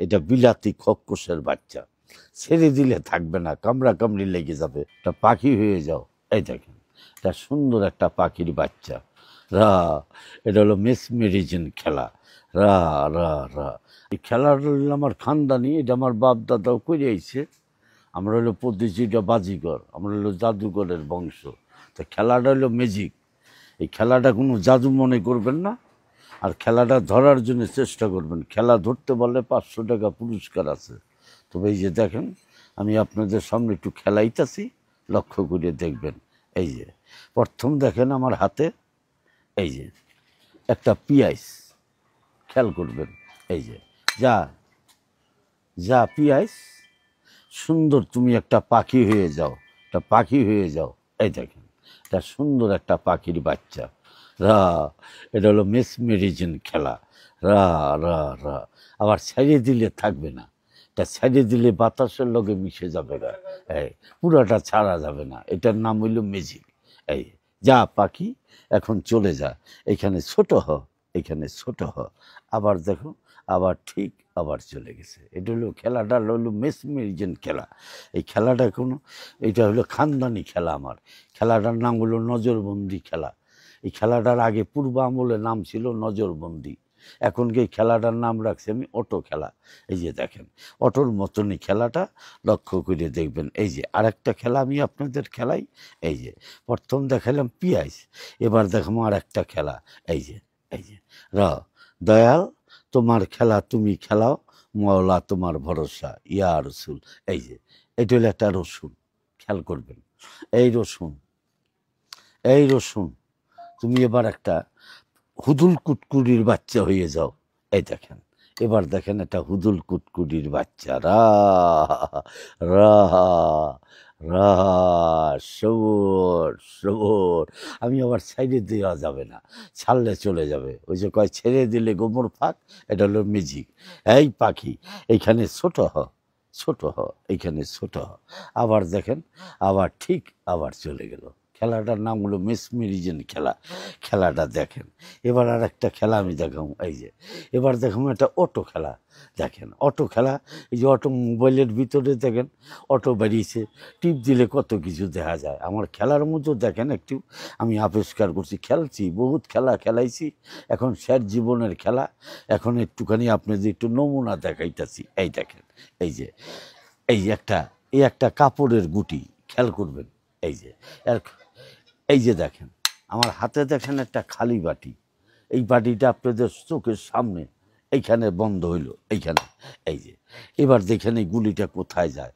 এটা বিলাতি খরগোশের বাচ্চা, ছেড়ে দিলে থাকবে না, কামড়া কামড়ি লেগে যাবে, এটা পাখি হয়ে যাও। এই দেখেন, এটা সুন্দর একটা পাখির বাচ্চা। রা, এটা হলো মেসমেরিজেন খেলা। রা রা রা, এই খেলাটা হলো আমার খানদানি, এটা আমার বাপ দাদাও করে আইছে। আমরা হলো প্রতিযোগিতা বাজিগর, আমরা হলো জাদুঘরের বংশ। তো খেলাটা হলো ম্যাজিক। এই খেলাটা কোনো জাদু মনে করবেন না, আর খেলাটা ধরার জন্য চেষ্টা করবেন। খেলা ধরতে বললে 500 টাকা পুরস্কার আছে। তবে এই যে দেখেন, আমি আপনাদের সামনে একটু খেলাইতেছি, লক্ষ্য করে দেখবেন। এই যে প্রথম দেখেন আমার হাতে, এই যে একটা পিয়াইস, খেয়াল করবেন। এই যে যা যা পিয়াইস, সুন্দর তুমি একটা পাখি হয়ে যাও, একটা পাখি হয়ে যাও। এই দেখেন, এটা সুন্দর একটা পাখির বাচ্চা। রা, এটা হলো মেসমেরিজেন খেলা। রা রা রা, আবার ছাড়িয়ে দিলে থাকবে না, এটা ছাড়িয়ে দিলে বাতাসের লগে মিশে যাবে না, এই পুরাটা ছাড়া যাবে না। এটার নাম হইল ম্যাজিক। এই যা পাখি, এখন চলে যা, এখানে ছোট হ, এখানে ছোট হ। আবার দেখো, আবার ঠিক, আবার চলে গেছে। এটা হলো খেলাটা হলো মেসমেরিজেন খেলা। এই খেলাটা এটা হলো খানদানি খেলা আমার। খেলাটার নাম হলো নজরবন্দি খেলা। এই খেলাটার আগে পূর্ব আমলে নাম ছিল নজরবন্দি, এখন এই খেলাটার নাম রাখছি আমি অটো খেলা। এই যে দেখেন, অটোর মতনই খেলাটা, লক্ষ্য করে দেখবেন। এই যে আরেকটা খেলা আমি আপনাদের খেলাই। এই যে প্রথম দেখালাম পিয়াইস, এবার দেখাবো আর একটা খেলা। এই যে, এই যে র, দয়াল তোমার খেলা তুমি খেলাও, মওলা তোমার ভরসা ইয়া রসুল। এই যে এটা হলো একটা রসুন, খেয়াল করবেন। এই রসুন, এই রসুন, তুমি এবার একটা হুদুল কুটকুড়ির বাচ্চা হয়ে যাও। এই দেখেন, এবার দেখেন একটা হুদুল কুটকুড়ির বাচ্চা। রা রা রা, সবর সবর। আমি আবার ছেড়ে দেওয়া যাবে না, ছাড়লে চলে যাবে। ওই যে কয় ছেড়ে দিলে গোমর ফাঁক, এটা হলো ম্যাজিক। এই পাখি, এইখানে ছোট হ, ছোট হ, এইখানে ছোট হ। আবার দেখেন, আবার ঠিক, আবার চলে গেল। খেলাটার নাম হলো মেসমেরিজেন খেলা। খেলাটা দেখেন। এবার আর একটা খেলা আমি দেখাবো। এই যে এবার দেখাবো একটা অটো খেলা। দেখেন অটো খেলা, এই যে অটো মোবাইলের ভিতরে দেখেন অটো বেরিয়েছে, টিপ দিলে কত কিছু দেখা যায়। আমার খেলার মতো দেখেন একটু, আমি আবিষ্কার করছি, খেলছি, বহুত খেলা খেলাইছি, এখন স্যার জীবনের খেলা। এখন একটুখানি আপনাদের একটু নমুনা দেখাইতেছি। এই দেখেন, এই যে এই একটা, এই একটা কাপড়ের গুটি, খেয়াল করবেন। এই যে এই যে দেখেন, আমার হাতে দেখেন একটা খালি বাটি, এই বাটিটা আপনাদের চোখের সামনে এইখানে বন্ধ হইল, এইখানে। এই যে এবার দেখেন এই গুলিটা কোথায় যায়।